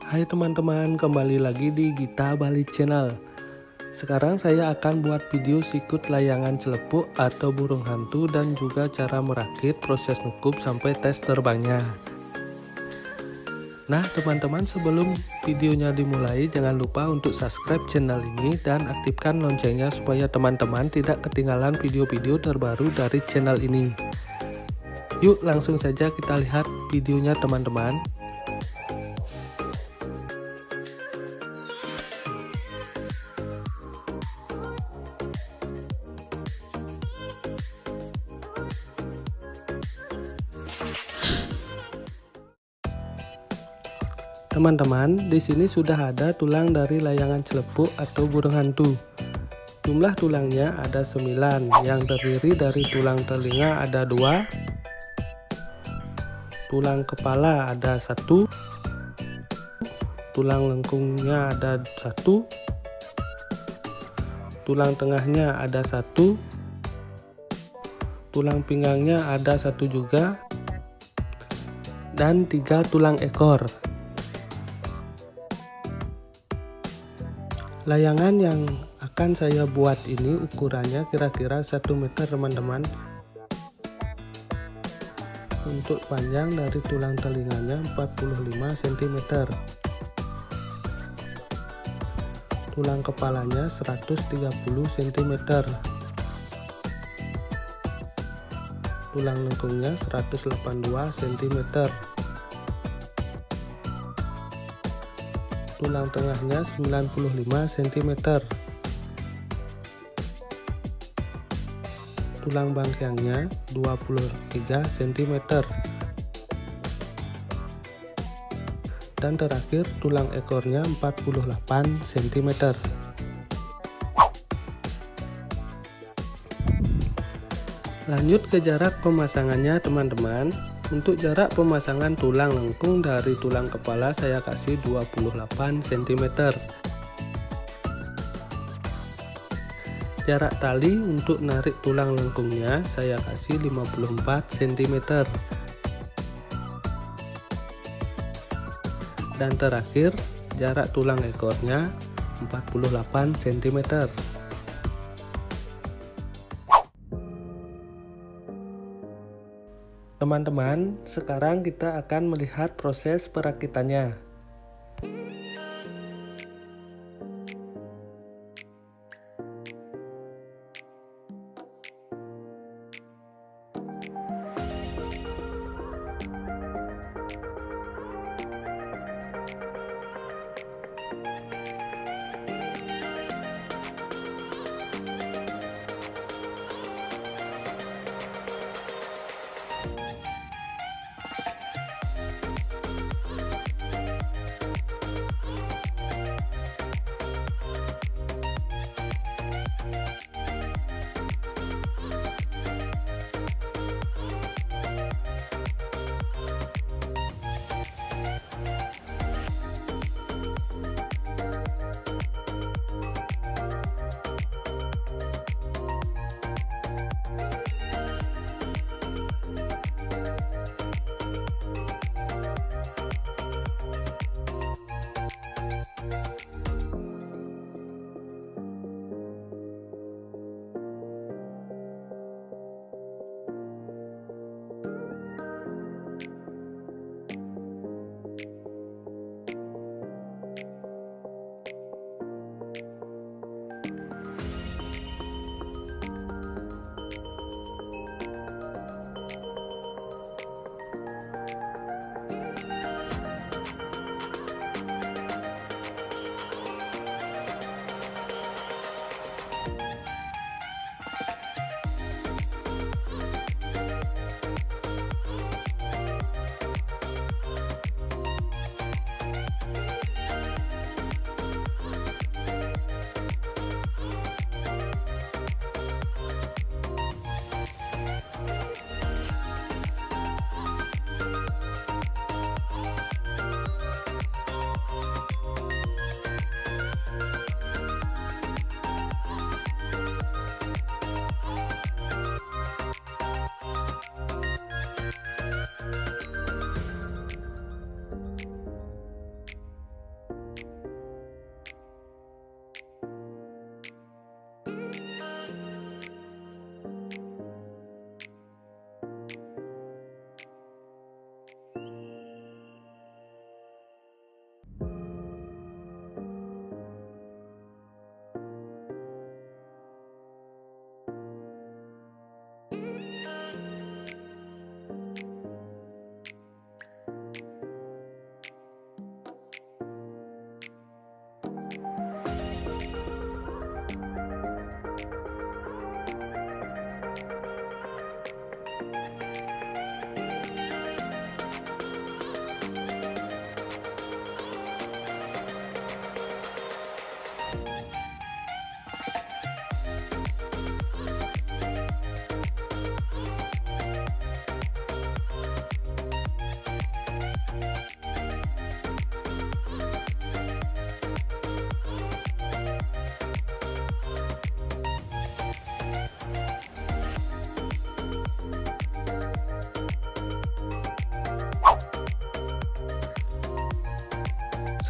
Hai teman-teman, kembali lagi di Gita Bali Channel. Sekarang saya akan buat video sikut layangan celepuk atau burung hantu dan juga cara merakit, proses nukup sampai tes terbangnya. Nah teman-teman, sebelum videonya dimulai jangan lupa untuk subscribe channel ini dan aktifkan loncengnya supaya teman-teman tidak ketinggalan video-video terbaru dari channel ini. Yuk langsung saja kita lihat videonya teman-teman. Teman-teman, di sini sudah ada tulang dari layangan celepuk atau burung hantu. Jumlah tulangnya ada 9, yang terdiri dari tulang telinga ada 2, tulang kepala ada 1, tulang lengkungnya ada 1, tulang tengahnya ada 1, tulang pinggangnya ada 1 juga, dan 3 tulang ekor. Layangan yang akan saya buat ini ukurannya kira-kira 1 meter teman-teman. Untuk panjang dari tulang telinganya 45 cm, tulang kepalanya 130 cm, tulang lengkungnya 182 cm, tulang tengahnya 95 cm, tulang bangkangnya 23 cm, dan terakhir tulang ekornya 48 cm. Lanjut ke jarak pemasangannya teman-teman. Untuk jarak pemasangan tulang lengkung dari tulang kepala saya kasih 28 cm. Jarak tali untuk narik tulang lengkungnya saya kasih 54 cm. Dan terakhir jarak tulang ekornya 48 cm. Teman-teman, sekarang kita akan melihat proses perakitannya.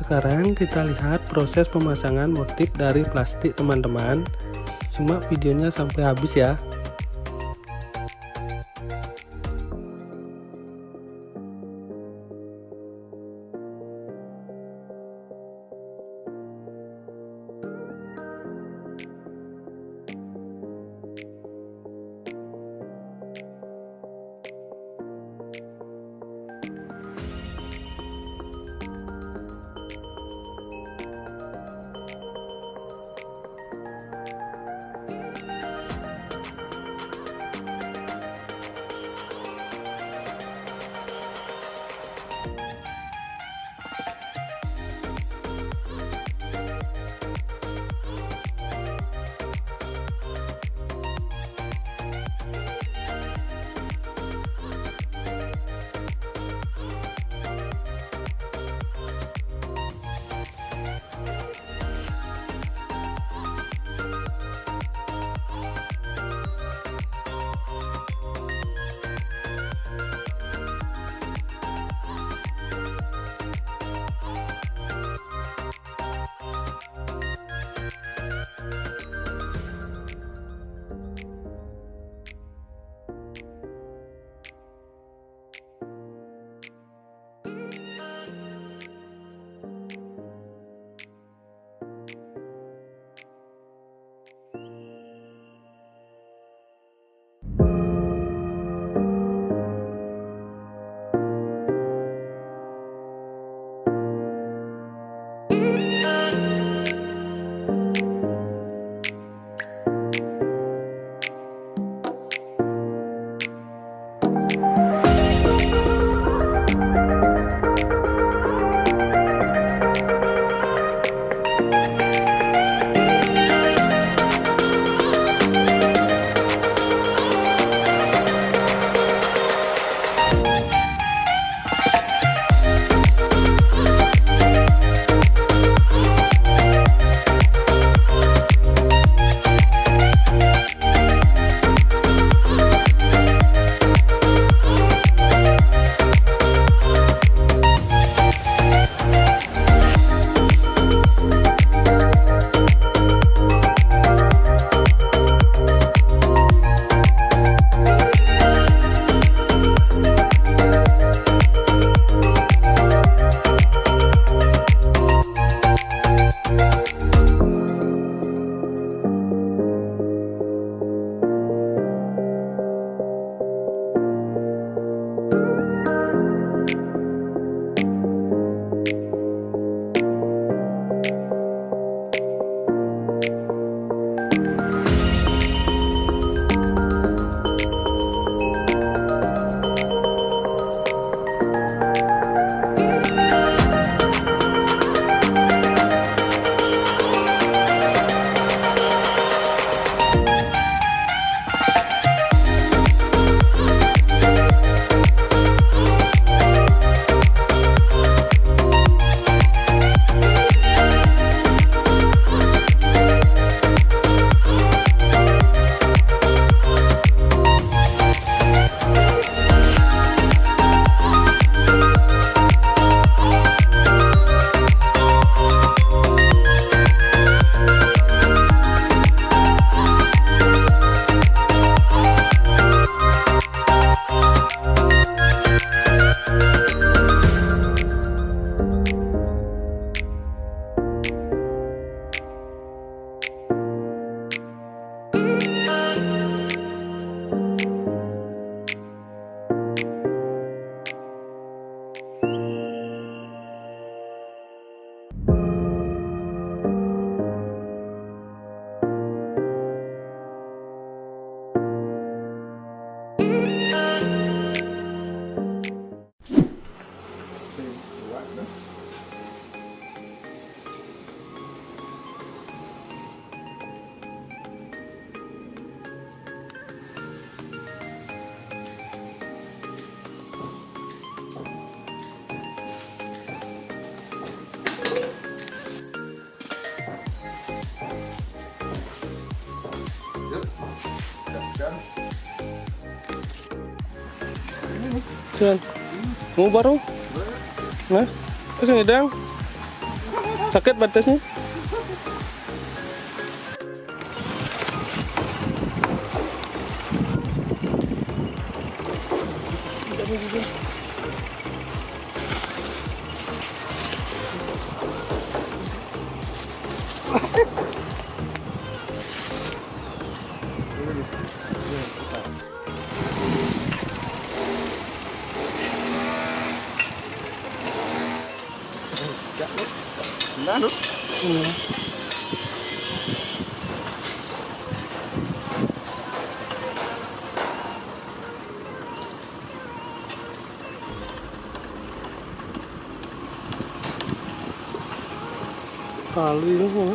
Sekarang kita lihat proses pemasangan motif dari plastik teman-teman. Simak videonya sampai habis ya. Saan? Mau baru? Nah, kasi ngedang. Sakit batasnya? Ano? Kali ini.